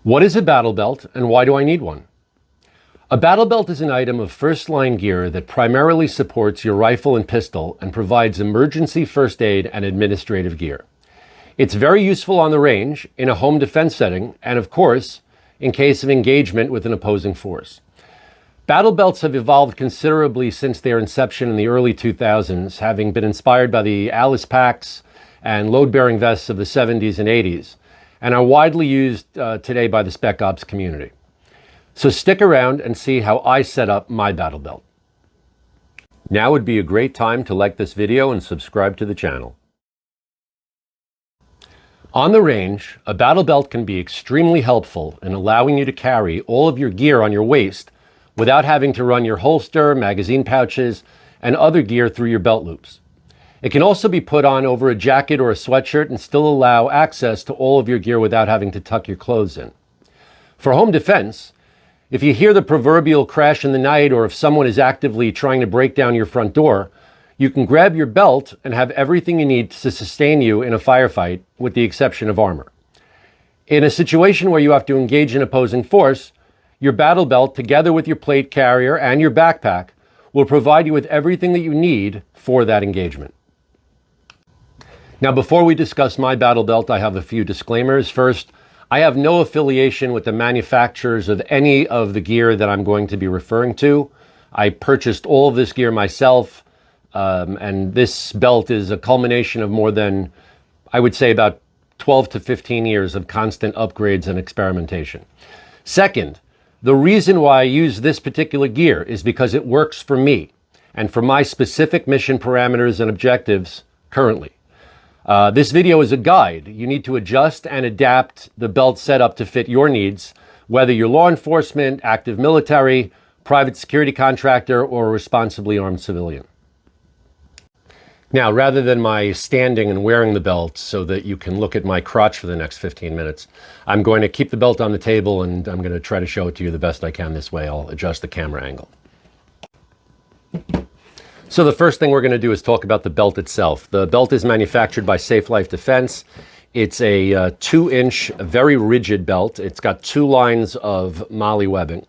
What is a battle belt and why do I need one? A battle belt is an item of first-line gear that primarily supports your rifle and pistol and provides emergency first aid and administrative gear. It's very useful on the range, in a home defense setting, and of course, in case of engagement with an opposing force. Battle belts have evolved considerably since their inception in the early 2000s, having been inspired by the Alice packs and load-bearing vests of the 70s and 80s, and are widely used today by the Spec Ops community. So stick around and see how I set up my battle belt. Now would be a great time to like this video and subscribe to the channel. On the range, a battle belt can be extremely helpful in allowing you to carry all of your gear on your waist without having to run your holster, magazine pouches, and other gear through your belt loops. It can also be put on over a jacket or a sweatshirt and still allow access to all of your gear without having to tuck your clothes in. For home defense, if you hear the proverbial crash in the night or if someone is actively trying to break down your front door, you can grab your belt and have everything you need to sustain you in a firefight, with the exception of armor. In a situation where you have to engage an opposing force, your battle belt, together with your plate carrier and your backpack, will provide you with everything that you need for that engagement. Now, before we discuss my battle belt, I have a few disclaimers. First, I have no affiliation with the manufacturers of any of the gear that I'm going to be referring to. I purchased all of this gear myself, and this belt is a culmination of more than, I would say, about 12 to 15 years of constant upgrades and experimentation. Second, the reason why I use this particular gear is because it works for me and for my specific mission parameters and objectives currently. This video is a guide. You need to adjust and adapt the belt setup to fit your needs, whether you're law enforcement, active military, private security contractor, or a responsibly armed civilian. Now, rather than my standing and wearing the belt so that you can look at my crotch for the next 15 minutes, I'm going to keep the belt on the table and I'm going to try to show it to you the best I can this way. I'll adjust the camera angle. So the first thing we're going to do is talk about the belt itself. The belt is manufactured by Safe Life Defense. It's a 2-inch, very rigid belt. It's got 2 lines of MOLLE webbing.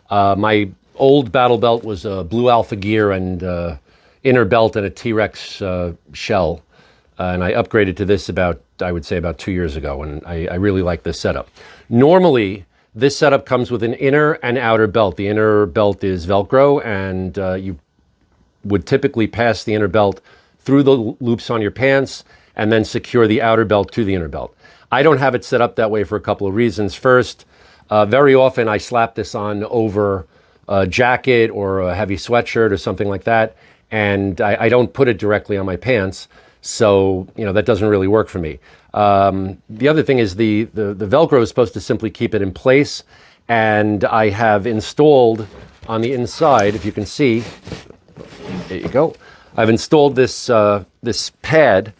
My old battle belt was a Blue Alpha gear and inner belt and a T-Rex shell. And I upgraded to this I would say about 2 years ago, and I really like this setup. Normally, this setup comes with an inner and outer belt. The inner belt is Velcro, and you would typically pass the inner belt through the loops on your pants and then secure the outer belt to the inner belt. I don't have it set up that way for a couple of reasons. First, very often I slap this on over a jacket or a heavy sweatshirt or something like that, and I don't put it directly on my pants, so that doesn't really work for me. The other thing is the Velcro is supposed to simply keep it in place, and I have installed on the inside, if you can see, there you go. I've installed this this pad,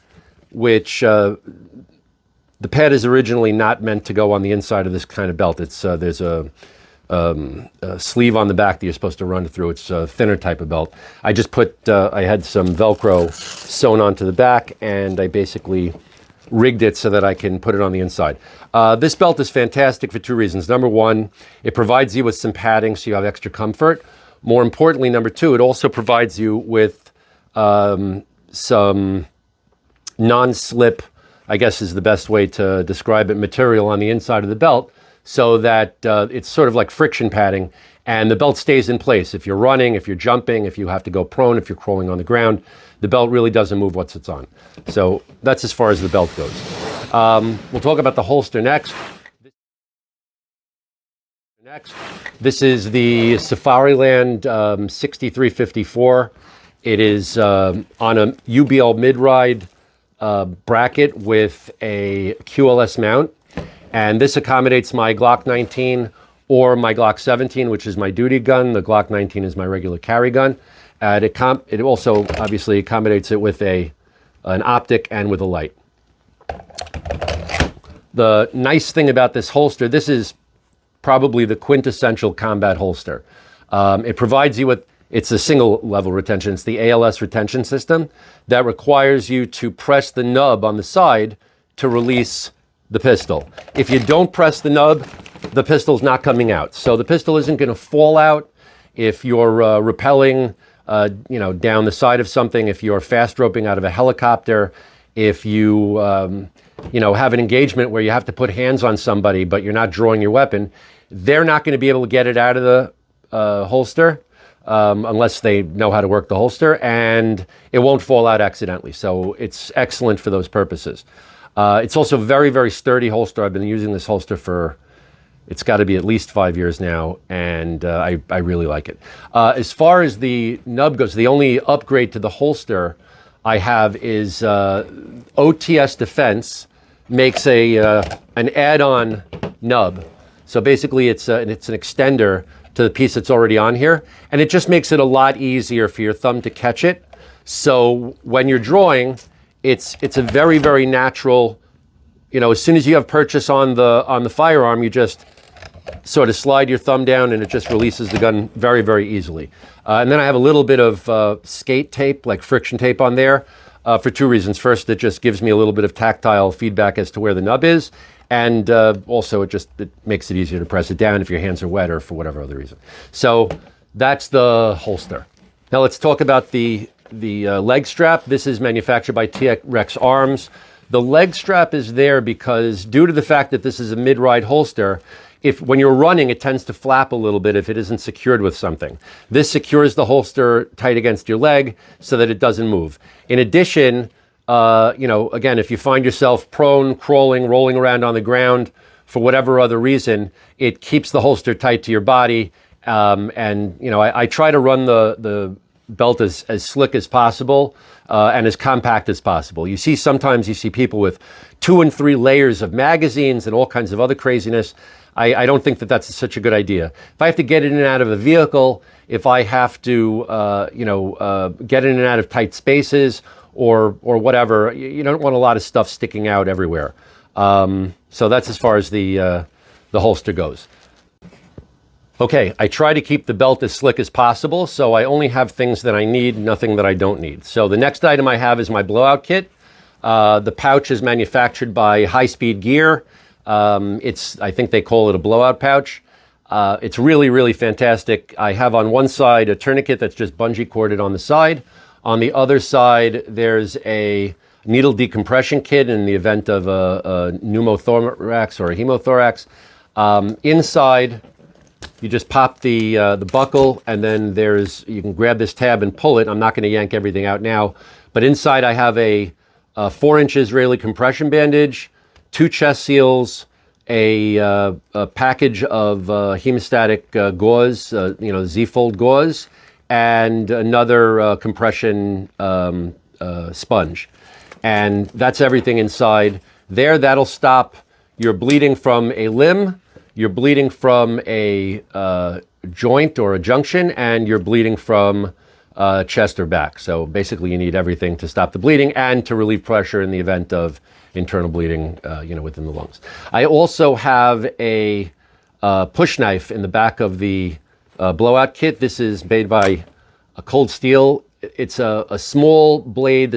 which the pad is originally not meant to go on the inside of this kind of belt. It's there's a sleeve on the back that you're supposed to run through. It's a thinner type of belt. I just I had some Velcro sewn onto the back, and I basically rigged it so that I can put it on the inside. This belt is fantastic for 2 reasons. Number one, it provides you with some padding so you have extra comfort. More importantly, number 2, it also provides you with some non-slip, I guess is the best way to describe it, material on the inside of the belt, so that it's sort of like friction padding, and the belt stays in place. If you're running, if you're jumping, if you have to go prone, if you're crawling on the ground, the belt really doesn't move once it's on. So that's as far as the belt goes. We'll talk about the holster next. This is the Safariland 6354. It is on a UBL mid-ride bracket with a QLS mount, and this accommodates my Glock 19 or my Glock 17, which is my duty gun. The Glock 19 is my regular carry gun. It also obviously accommodates it with an optic and with a light. The nice thing about this holster, this is probably the quintessential combat holster. It provides you with, it's a single level retention. It's the ALS retention system that requires you to press the nub on the side to release the pistol. If you don't press the nub, the pistol's not coming out. So the pistol isn't going to fall out if you're rappelling down the side of something, if you're fast roping out of a helicopter, if you have an engagement where you have to put hands on somebody but you're not drawing your weapon, they're not going to be able to get it out of the holster unless they know how to work the holster, and it won't fall out accidentally. So it's excellent for those purposes. It's also a very, very sturdy holster. I've been using this holster for, it's got to be at least 5 years now, and I really like it. As far as the nub goes, the only upgrade to the holster I have is O.A.T.S. Defense makes an add-on nub. So basically it's an extender to the piece that's already on here, and it just makes it a lot easier for your thumb to catch it. So when you're drawing, it's a very, very natural, as soon as you have purchase on the firearm, you just sort of slide your thumb down and it just releases the gun very, very easily. And then I have a little bit of skate tape, like friction tape on there, for two reasons. First, it just gives me a little bit of tactile feedback as to where the nub is. And also it makes it easier to press it down if your hands are wet or for whatever other reason. So that's the holster. Now let's talk about the leg strap. This is manufactured by T-Rex Arms. The leg strap is there because due to the fact that this is a mid-ride holster, when you're running, it tends to flap a little bit if it isn't secured with something. This secures the holster tight against your leg so that it doesn't move. In addition, again, if you find yourself prone, crawling, rolling around on the ground for whatever other reason, it keeps the holster tight to your body. I try to run the belt as slick as possible and as compact as possible. Sometimes you see people with 2 and 3 layers of magazines and all kinds of other craziness. I don't think that that's such a good idea. If I have to get in and out of a vehicle, if I have to, get in and out of tight spaces or whatever, you don't want a lot of stuff sticking out everywhere. So that's as far as the holster goes. Okay, I try to keep the belt as slick as possible, so I only have things that I need, nothing that I don't need. So the next item I have is my blowout kit. The pouch is manufactured by High Speed Gear. I think they call it a blowout pouch. It's really, really fantastic. I have on one side a tourniquet that's just bungee corded on the side. On the other side, there's a needle decompression kit in the event of a pneumothorax or a hemothorax. Inside, you just pop the buckle, and then you can grab this tab and pull it. I'm not going to yank everything out now, but inside I have a 4-inch Israeli compression bandage, 2 chest seals, a package of hemostatic gauze, Z-fold gauze, and another compression sponge. And that's everything inside there. That'll stop your bleeding from a limb, you're bleeding from a joint or a junction, and you're bleeding from chest or back. So basically you need everything to stop the bleeding and to relieve pressure in the event of internal bleeding, within the lungs. I also have a push knife in the back of the blowout kit. This is made by a Cold Steel. It's a small blade.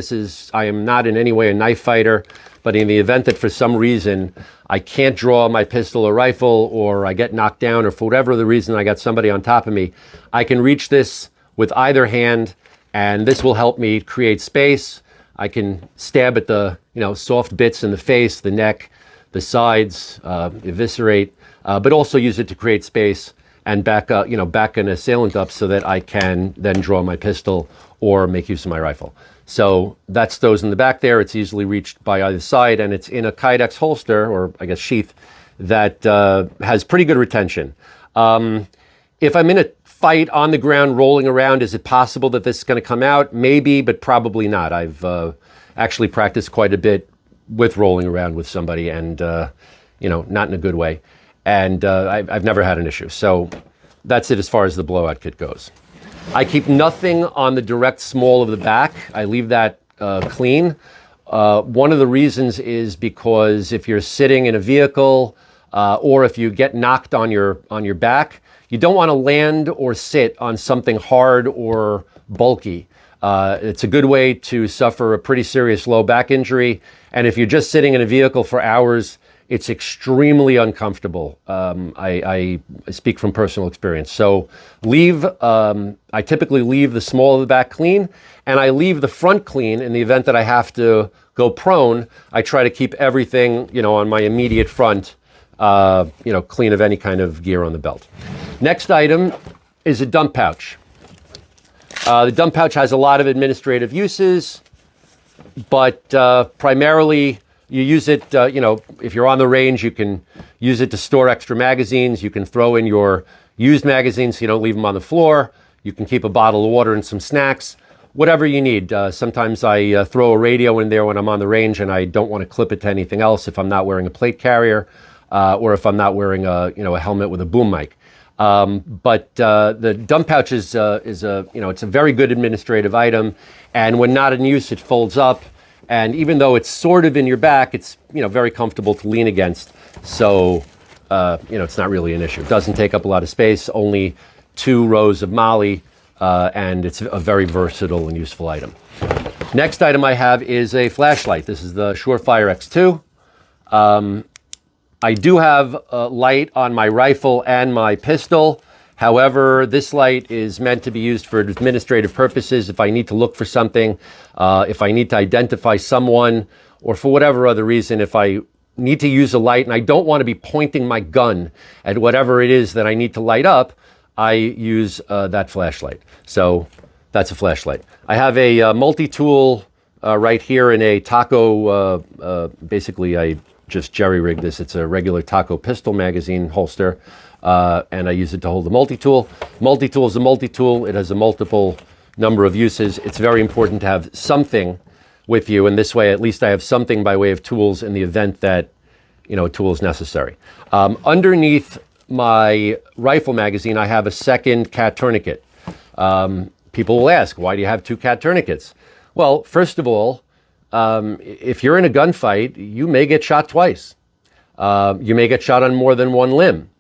I am not in any way a knife fighter, but in the event that for some reason I can't draw my pistol or rifle, or I get knocked down, or for whatever the reason I got somebody on top of me, I can reach this with either hand, and this will help me create space. I can stab at the soft bits in the face, the neck, the sides, eviscerate, but also use it to create space and back an assailant up so that I can then draw my pistol or make use of my rifle. So that's those in the back there. It's easily reached by either side, and it's in a Kydex holster, or I guess sheath, that has pretty good retention. If I'm in a fight on the ground rolling around, is it possible that this is going to come out? Maybe, but probably not. I've actually practiced quite a bit with rolling around with somebody, and not in a good way. And I've never had an issue. So that's it as far as the blowout kit goes. I keep nothing on the direct small of the back. I leave that clean. One of the reasons is because if you're sitting in a vehicle or if you get knocked on your back, you don't want to land or sit on something hard or bulky. It's a good way to suffer a pretty serious low back injury. And if you're just sitting in a vehicle for hours It's extremely uncomfortable. I speak from personal experience. So I typically leave the small of the back clean, and I leave the front clean in the event that I have to go prone. I try to keep everything, on my immediate front, clean of any kind of gear on the belt. Next item is a dump pouch. The dump pouch has a lot of administrative uses, but primarily you use it, if you're on the range, you can use it to store extra magazines. You can throw in your used magazines so you don't leave them on the floor. You can keep a bottle of water and some snacks, whatever you need. Sometimes I throw a radio in there when I'm on the range and I don't want to clip it to anything else if I'm not wearing a plate carrier or if I'm not wearing a helmet with a boom mic. But the dump pouch is it's a very good administrative item, and when not in use, it folds up. And even though it's sort of in your back, it's very comfortable to lean against. So it's not really an issue. It doesn't take up a lot of space. Only 2 rows of MOLLE, and it's a very versatile and useful item. Next item I have is a flashlight. This is the Surefire X2. I do have a light on my rifle and my pistol. However, this light is meant to be used for administrative purposes. If I need to look for something, if I need to identify someone, or for whatever other reason, if I need to use a light and I don't want to be pointing my gun at whatever it is that I need to light up, I use that flashlight. So that's a flashlight. I have a multi-tool right here in a taco, basically I just jerry-rigged this. It's a regular taco pistol magazine holster. And I use it to hold the multi-tool. Multi-tool is a multi-tool. It has a multiple number of uses. It's very important to have something with you, and this way at least I have something by way of tools in the event that a tool is necessary. Underneath my rifle magazine, I have a second Cat Tourniquet. People will ask, why do you have 2 Cat Tourniquets? Well, first of all, if you're in a gunfight, you may get shot twice. You may get shot on more than one limb.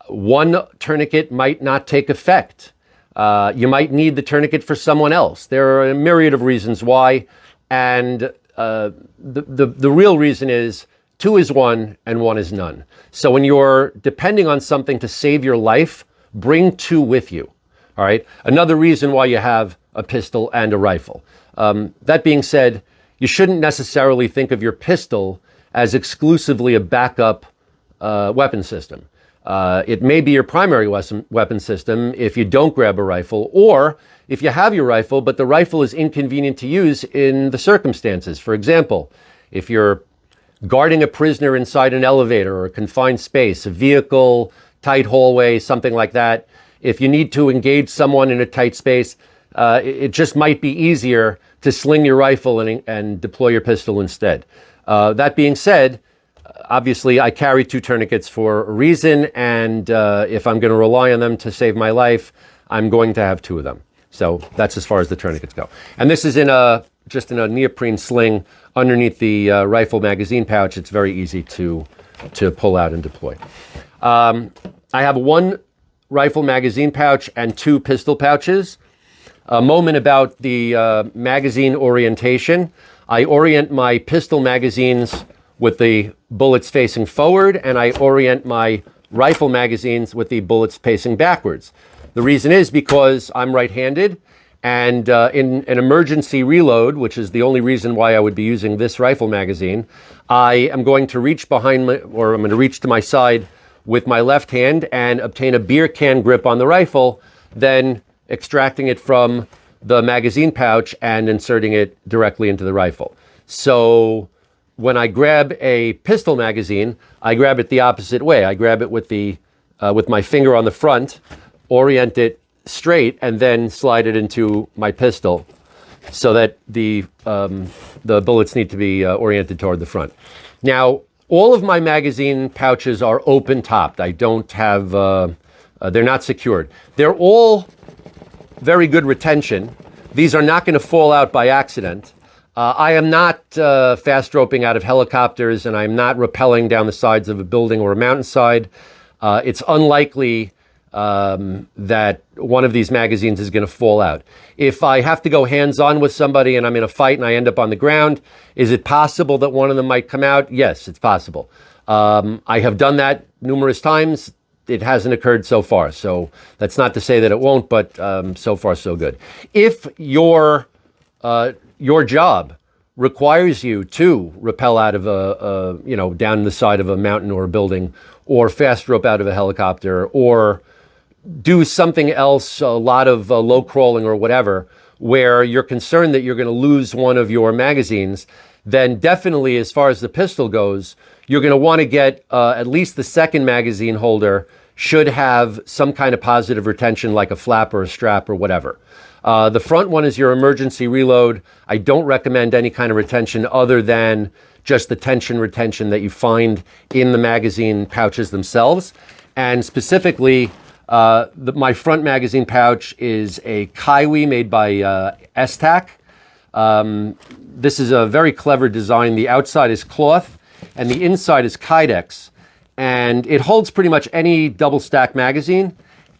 One tourniquet might not take effect. You might need the tourniquet for someone else. There are a myriad of reasons why, and the real reason is 2 is 1 and 1 is none. So when you're depending on something to save your life, bring 2 with you. All right. Another reason why you have a pistol and a rifle. That being said, you shouldn't necessarily think of your pistol as exclusively a backup weapon system. It may be your primary weapon system if you don't grab a rifle, or if you have your rifle, but the rifle is inconvenient to use in the circumstances. For example, if you're guarding a prisoner inside an elevator or a confined space, a vehicle, tight hallway, something like that, if you need to engage someone in a tight space, it just might be easier to sling your rifle and deploy your pistol instead. That being said, obviously, I carry 2 tourniquets for a reason, and if I'm going to rely on them to save my life, I'm going to have 2 of them. So that's as far as the tourniquets go. And this is just in a neoprene sling underneath the rifle magazine pouch. It's very easy to pull out and deploy. I have 1 rifle magazine pouch and 2 pistol pouches. A moment about the magazine orientation. I orient my pistol magazines with the bullets facing forward, and I orient my rifle magazines with the bullets facing backwards. The reason is because I'm right-handed, and in an emergency reload, which is the only reason why I would be using this rifle magazine, I am going to reach behind I'm going to reach to my side with my left hand and obtain a beer can grip on the rifle, then extracting it from the magazine pouch and inserting it directly into the rifle. So when I grab a pistol magazine, I grab it the opposite way. I grab it with my finger on the front, orient it straight, and then slide it into my pistol, so that the bullets need to be oriented toward the front. Now, all of my magazine pouches are open-topped. I don't have, they're not secured. They're all very good retention. These are not going to fall out by accident. I am not fast roping out of helicopters, and I'm not rappelling down the sides of a building or a mountainside. It's unlikely that one of these magazines is going to fall out. If I have to go hands-on with somebody and I'm in a fight and I end up on the ground, is it possible that one of them might come out? Yes, it's possible. I have done that numerous times. It hasn't occurred so far. So that's not to say that it won't, but so far so good. If your job requires you to rappel out of down the side of a mountain or a building, or fast rope out of a helicopter, or do something else, a lot of low crawling or whatever, where you're concerned that you're going to lose one of your magazines, then definitely, as far as the pistol goes, you're going to want to get at least the second magazine holder should have some kind of positive retention, like a flap or a strap or whatever. The front one is your emergency reload. I don't recommend any kind of retention other than just the tension retention that you find in the magazine pouches themselves. And specifically, my front magazine pouch is a Kaiwi made by S.T.F.Prep. This is a very clever design. The outside is cloth and the inside is Kydex. And it holds pretty much any double stack magazine.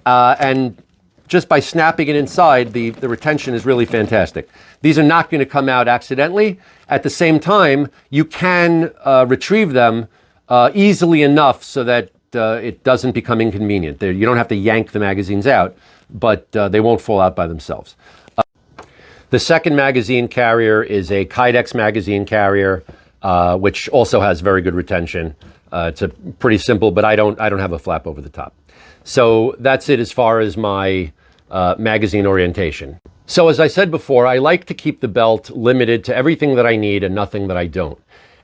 And just by snapping it inside, the retention is really fantastic. These are not going to come out accidentally. At the same time, you can retrieve them easily enough so that it doesn't become inconvenient. You don't have to yank the magazines out, but they won't fall out by themselves. The second magazine carrier is a Kydex magazine carrier, which also has very good retention. It's a pretty simple, but I don't have a flap over the top. So that's it as far as my magazine orientation. So as I said before, I like to keep the belt limited to everything that I need and nothing that I don't.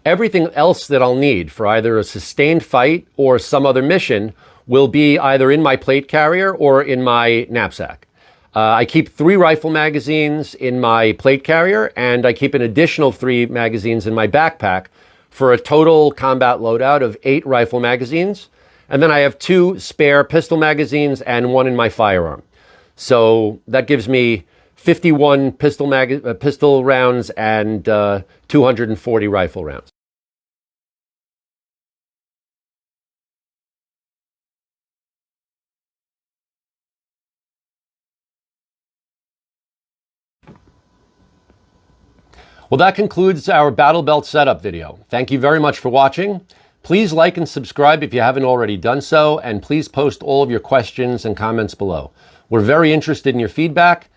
Everything else that I'll need for either a sustained fight or some other mission will be either in my plate carrier or in my knapsack. I keep 3 rifle magazines in my plate carrier, and I keep an additional 3 magazines in my backpack for a total combat loadout of 8 rifle magazines. And then I have 2 spare pistol magazines and 1 in my firearm. So that gives me 51 pistol rounds and 240 rifle rounds. Well, that concludes our battle belt setup video. Thank you very much for watching. Please like and subscribe if you haven't already done so, and please post all of your questions and comments below. We're very interested in your feedback.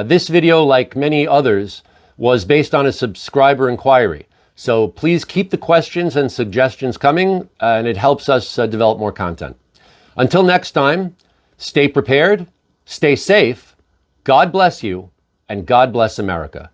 This video, like many others, was based on a subscriber inquiry. So please keep the questions and suggestions coming, and it helps us develop more content. Until next time, stay prepared, stay safe, God bless you, and God bless America.